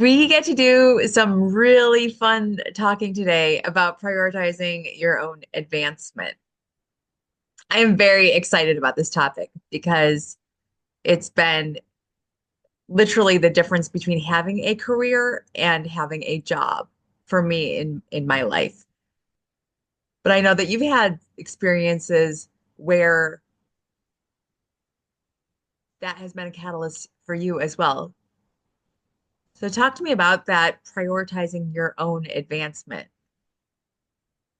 We get to do some really fun talking today about prioritizing your own advancement. I am very excited about this topic because it's been literally the difference between having a career and having a job for me in my life. But I know that you've had experiences where that has been a catalyst for you as well. So talk to me about that prioritizing your own advancement.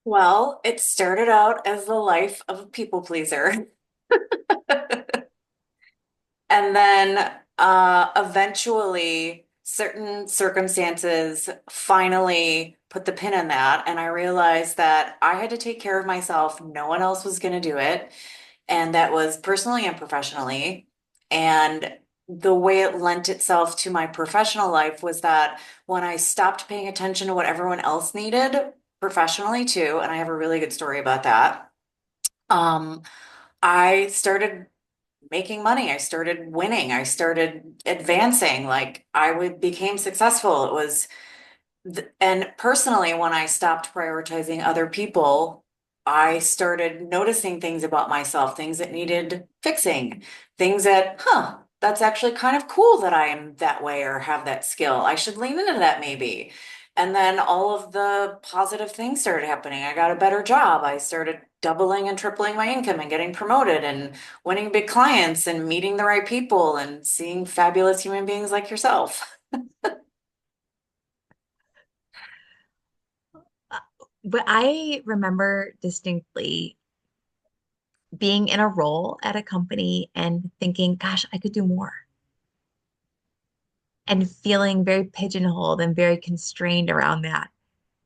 Well, it started out as the life of a people pleaser. And then eventually, certain circumstances finally put the pin in that. And I realized that I had to take care of myself. No one else was going to do it. And that was personally and professionally. And the way it lent itself to my professional life was that when I stopped paying attention to what everyone else needed professionally too, and I have a really good story about that. Um, I started making money. I started winning. I started advancing. Like became successful. It was and personally, when I stopped prioritizing other people, I started noticing things about myself, things that needed fixing, things that's actually kind of cool that I am that way or have that skill. I should lean into that maybe. And then all of the positive things started happening. I got a better job. I started doubling and tripling my income and getting promoted and winning big clients and meeting the right people and seeing fabulous human beings like yourself. Uh, But I remember distinctly being in a role at a company and thinking, gosh, I could do more, and feeling very pigeonholed and very constrained around that,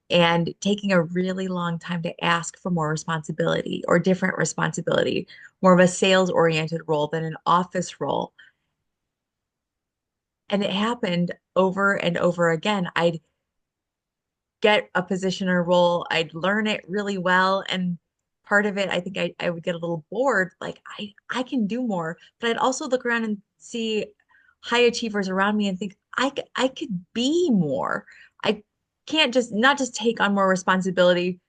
and taking a really long time to ask for more responsibility or different responsibility, more of a sales oriented role than an office role. And it happened over and over again. I'd get a position or role, I'd learn it really well. And part of it, I think I would get a little bored, like I can do more. But I'd also look around and see high achievers around me and think I could be more. I can't just not just take on more responsibility.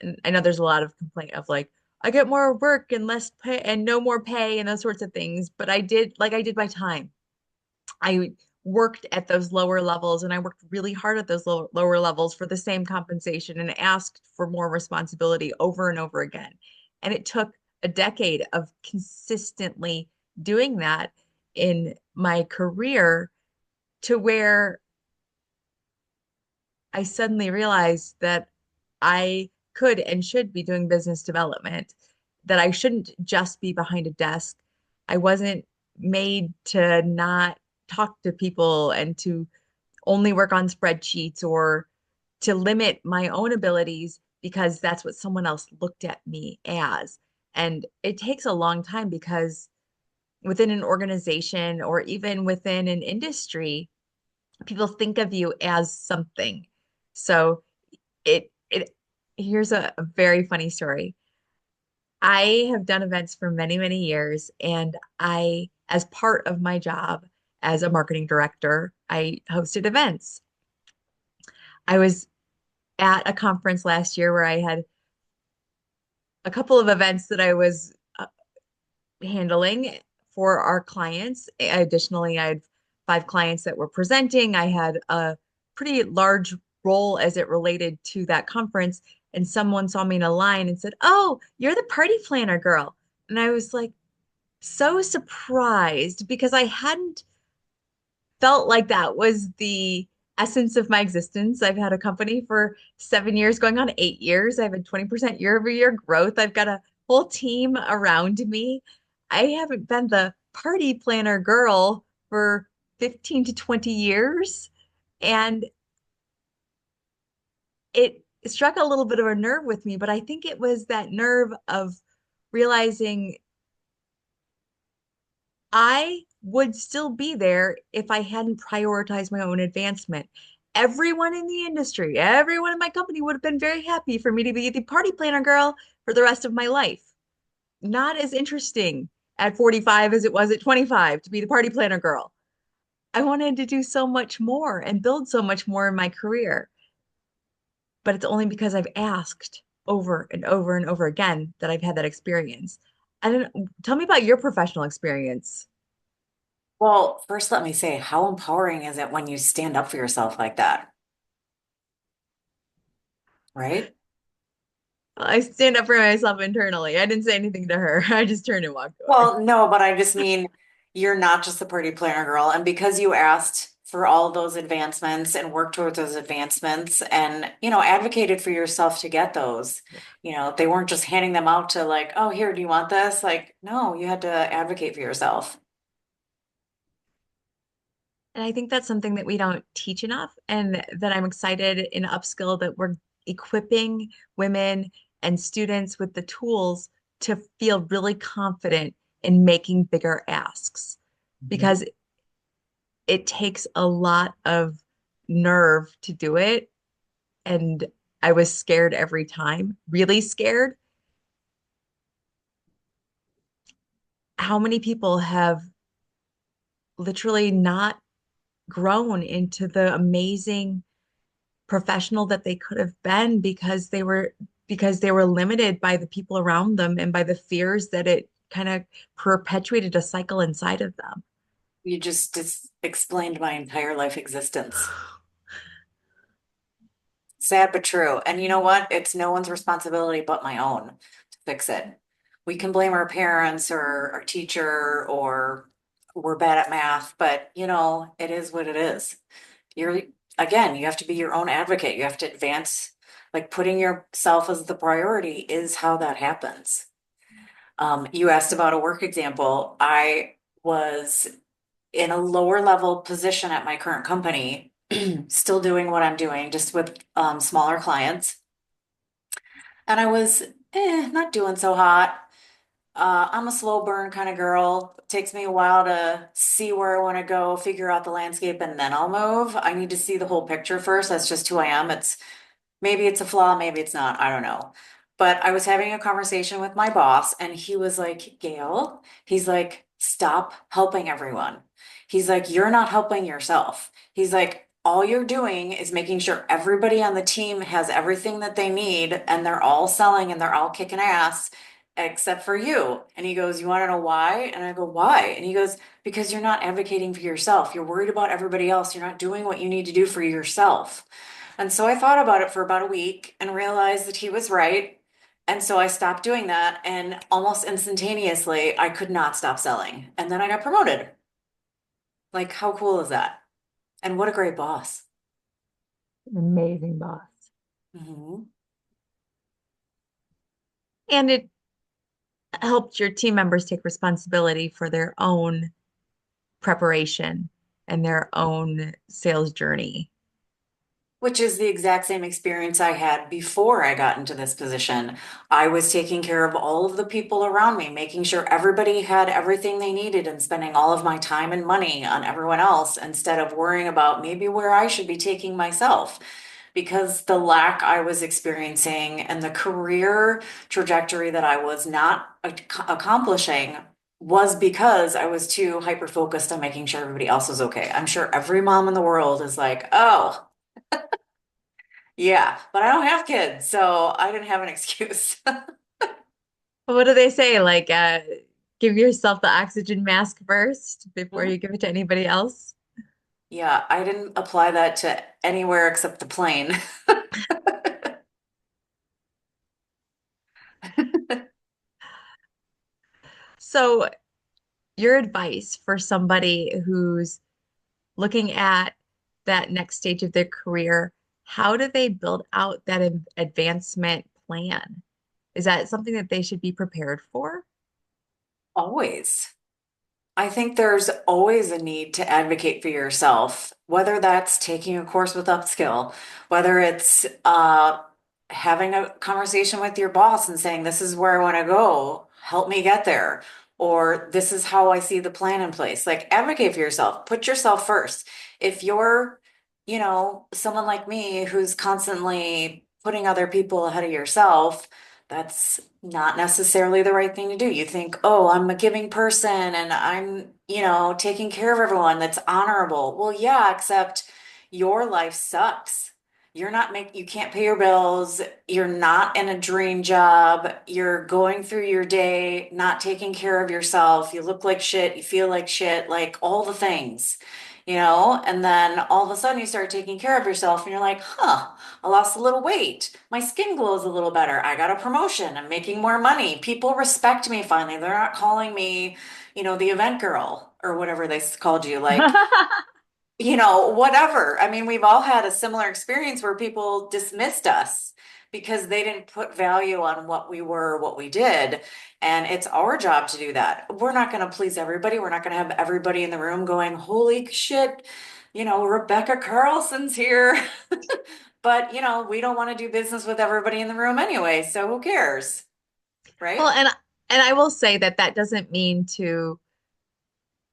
And I know there's a lot of complaint of like, I get more work and less pay and no more pay and those sorts of things. But I did my time. I worked at those lower levels and I worked really hard at those lower levels for the same compensation and asked for more responsibility over and over again. And it took a decade of consistently doing that in my career to where I suddenly realized that I could and should be doing business development, that I shouldn't just be behind a desk. I wasn't made to not talk to people and to only work on spreadsheets or to limit my own abilities because that's what someone else looked at me as. And it takes a long time because within an organization or even within an industry, people think of you as something. So it here's a very funny story. I have done events for many, many years, and as part of my job as a marketing director, I hosted events. I was at a conference last year where I had a couple of events that I was handling for our clients. Additionally, I had 5 clients that were presenting. I had a pretty large role as it related to that conference. And someone saw me in a line and said, "Oh, you're the party planner girl." And I was like so surprised because I hadn't felt like that was the essence of my existence. I've had a company for 7 years, going on 8 years. I've had 20% year-over-year growth. I've got a whole team around me. I haven't been the party planner girl for 15 to 20 years. And it struck a little bit of a nerve with me, but I think it was that nerve of realizing I would still be there if I hadn't prioritized my own advancement. Everyone in the industry, everyone in my company would have been very happy for me to be the party planner girl for the rest of my life. Not as interesting at 45 as it was at 25 to be the party planner girl. I wanted to do so much more and build so much more in my career, but it's only because I've asked over and over and over again that I've had that experience. I don't tell me about your professional experience. Well, first, let me say, how empowering is it when you stand up for yourself like that, right? I stand up for myself internally. I didn't say anything to her. I just turned and walked away. Well, no, but I just mean you're not just a party planner girl. And because you asked for all those advancements and worked towards those advancements and, advocated for yourself to get those, Yeah. they weren't just handing them out to like, oh, here, do you want this? Like, no, you had to advocate for yourself. And I think that's something that we don't teach enough, and that I'm excited in Upskill that we're equipping women and students with the tools to feel really confident in making bigger asks Mhm. because it takes a lot of nerve to do it. And I was scared every time, really scared. How many people have literally not grown into the amazing professional that they could have been because they were limited by the people around them and by the fears that it kind of perpetuated a cycle inside of them. You just explained my entire life existence. Sad but true. And you know what? It's no one's responsibility but my own to fix it. We can blame our parents or our teacher or we're bad at math, but it is what it is. You're, again, you have to be your own advocate. You have to advance, like putting yourself as the priority is how that happens. You asked about a work example. I was in a lower level position at my current company, still doing what I'm doing, just with smaller clients. And I was not doing so hot. I'm a slow burn kind of girl. It takes me a while to see where I want to go, figure out the landscape, and then I'll move. I need to see the whole picture first. That's just who I am. Maybe it's a flaw, maybe it's not. I don't know. But I was having a conversation with my boss, and he was like, Gail, he's like, stop helping everyone. He's like, you're not helping yourself. He's like, all you're doing is making sure everybody on the team has everything that they need, and they're all selling and they're all kicking ass, except for you. And he goes, you want to know why? And I go, why? And he goes, because you're not advocating for yourself. You're worried about everybody else. You're not doing what you need to do for yourself. And so I thought about it for about a week and realized that he was right. And so I stopped doing that. And almost instantaneously, I could not stop selling. And then I got promoted. Like, how cool is that? And what a great boss. An amazing boss. Hmm. And it helped your team members take responsibility for their own preparation and their own sales journey. Which is the exact same experience I had before I got into this position. I was taking care of all of the people around me, making sure everybody had everything they needed and spending all of my time and money on everyone else instead of worrying about maybe where I should be taking myself. Because the lack I was experiencing and the career trajectory that I was not accomplishing was because I was too hyper focused on making sure everybody else was okay. I'm sure every mom in the world is like, oh, yeah, but I don't have kids, so I didn't have an excuse. What do they say? Like, give yourself the oxygen mask first before Mhm. you give it to anybody else. Yeah, I didn't apply that to anywhere except the plane. So, your advice for somebody who's looking at that next stage of their career, how do they build out that advancement plan? Is that something that they should be prepared for? Always. I think there's always a need to advocate for yourself, whether that's taking a course with Upskill, whether it's having a conversation with your boss and saying, this is where I want to go, help me get there, or this is how I see the plan in place. Like, advocate for yourself, put yourself first. If you're, someone like me who's constantly putting other people ahead of yourself, That's not necessarily the right thing to do. You think, oh, I'm a giving person and I'm, taking care of everyone. That's honorable. Well, yeah, except your life sucks. You can't pay your bills. You're not in a dream job. You're going through your day, not taking care of yourself. You look like shit. You feel like shit, like all the things, and then all of a sudden you start taking care of yourself and you're like, huh. I lost a little weight. My skin glows a little better. I got a promotion. I'm making more money. People respect me finally. They're not calling me, the event girl or whatever they called you. Like, whatever. I mean, we've all had a similar experience where people dismissed us because they didn't put value on what we were, what we did. And it's our job to do that. We're not going to please everybody. We're not going to have everybody in the room going, holy shit, Rebecca Carlson's here. But, we don't want to do business with everybody in the room anyway. So who cares? Well, Right? and I will say that that doesn't mean to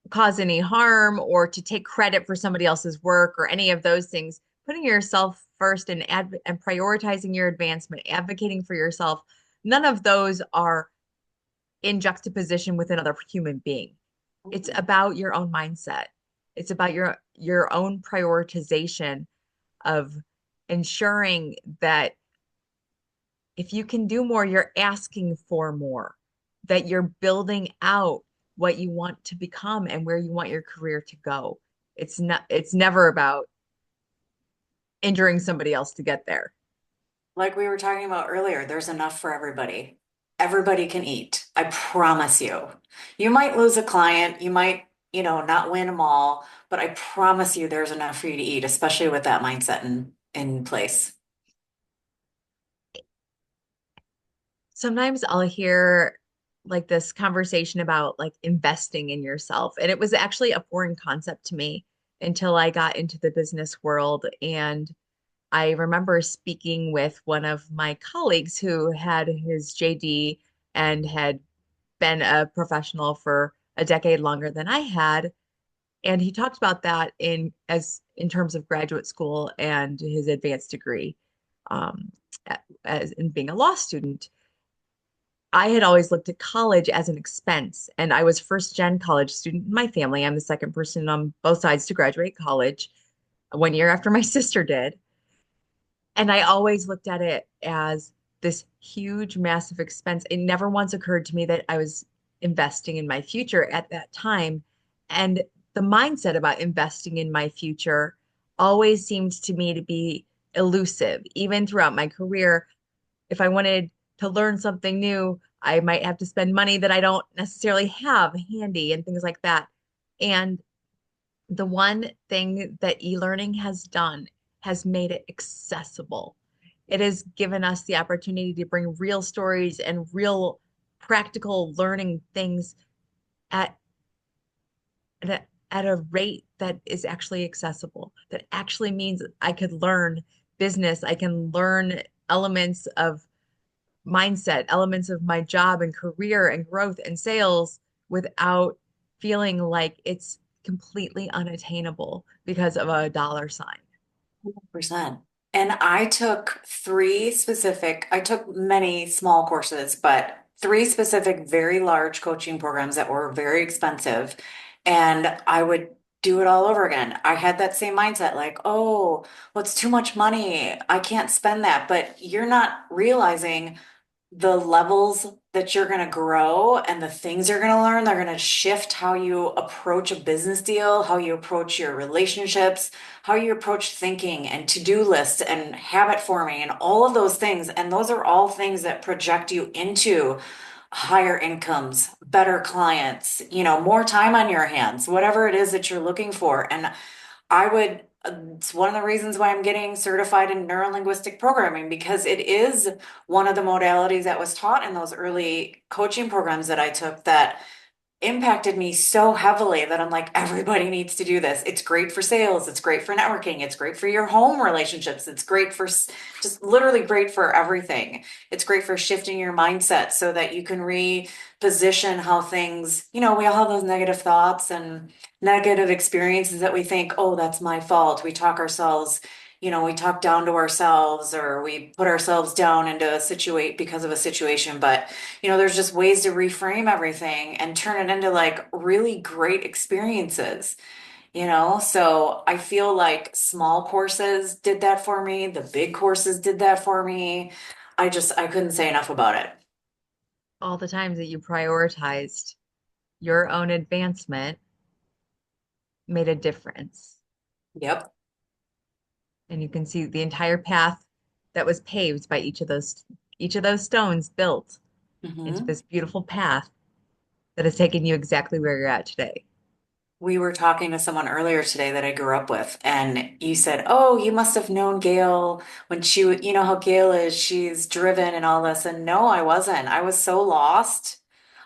cause any harm or to take credit for somebody else's work or any of those things. Putting yourself first and prioritizing your advancement, advocating for yourself, none of those are in juxtaposition with another human being. It's about your own mindset. It's about your own prioritization of ensuring that if you can do more, you're asking for more, that you're building out what you want to become and where you want your career to go. It's never about injuring somebody else to get there. Like we were talking about earlier, there's enough for everybody. Everybody can eat. I promise you. You might lose a client, you might, not win them all, but I promise you there's enough for you to eat, especially with that mindset in place. Sometimes I'll hear like this conversation about like investing in yourself. And it was actually a foreign concept to me until I got into the business world. And I remember speaking with one of my colleagues who had his JD and had been a professional for a decade longer than I had. And he talked about that in terms of graduate school and his advanced degree um, as in being a law student. I had always looked at college as an expense, and I was first gen college student in my family. I'm the second person on both sides to graduate college, 1 year after my sister did. And I always looked at it as this huge, massive expense. It never once occurred to me that I was investing in my future at that time. And the mindset about investing in my future always seemed to me to be elusive, even throughout my career. If I wanted to learn something new, I might have to spend money that I don't necessarily have handy and things like that. And the one thing that e-learning has done has made it accessible. It has given us the opportunity to bring real stories and real practical learning things at at a rate that is actually accessible. That actually means I could learn business, I can learn elements of mindset, elements of my job and career and growth and sales without feeling like it's completely unattainable because of a dollar sign. 100%. And I took many small courses, but three specific, very large coaching programs that were very expensive. And I would do it all over again. I had that same mindset like, oh, well, it's too much money. I can't spend that. But you're not realizing the levels that you're going to grow and the things you're going to learn, they're going to shift how you approach a business deal, how you approach your relationships, how you approach thinking and to-do lists and habit forming and all of those things. And those are all things that project you into higher incomes, better clients, more time on your hands, whatever it is that you're looking for. And it's one of the reasons why I'm getting certified in neuro-linguistic programming because it is one of the modalities that was taught in those early coaching programs that I took that impacted me so heavily that I'm like, everybody needs to do this. It's great for sales. It's great for networking. It's great for your home relationships. It's great for just literally great for everything. It's great for shifting your mindset so that you can reposition how things, we all have those negative thoughts and negative experiences that we think, oh, that's my fault. We talk ourselves we talk down to ourselves or we put ourselves down into a situate because of a situation. But, there's just ways to reframe everything and turn it into like really great experiences. So I feel like small courses did that for me. The big courses did that for me. I couldn't say enough about it. All the times that you prioritized your own advancement made a difference. Yep. And you can see the entire path that was paved by each of those stones built into Hmm. this beautiful path that has taken you exactly where you're at today. We were talking to someone earlier today that I grew up with, and you said, "Oh, you must have known Gail when you know how Gail is, she's driven and all this." And no, I wasn't. I was so lost.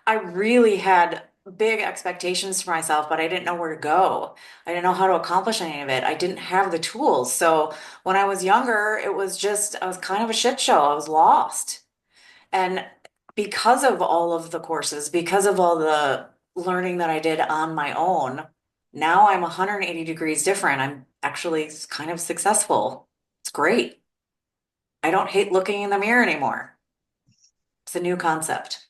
I really had big expectations for myself, but I didn't know where to go. I didn't know how to accomplish any of it. I didn't have the tools. So when I was younger, I was kind of a shit show. I was lost. And because of all of the courses, because of all the learning that I did on my own, now I'm 180 degrees different. I'm actually kind of successful. It's great. I don't hate looking in the mirror anymore. It's a new concept.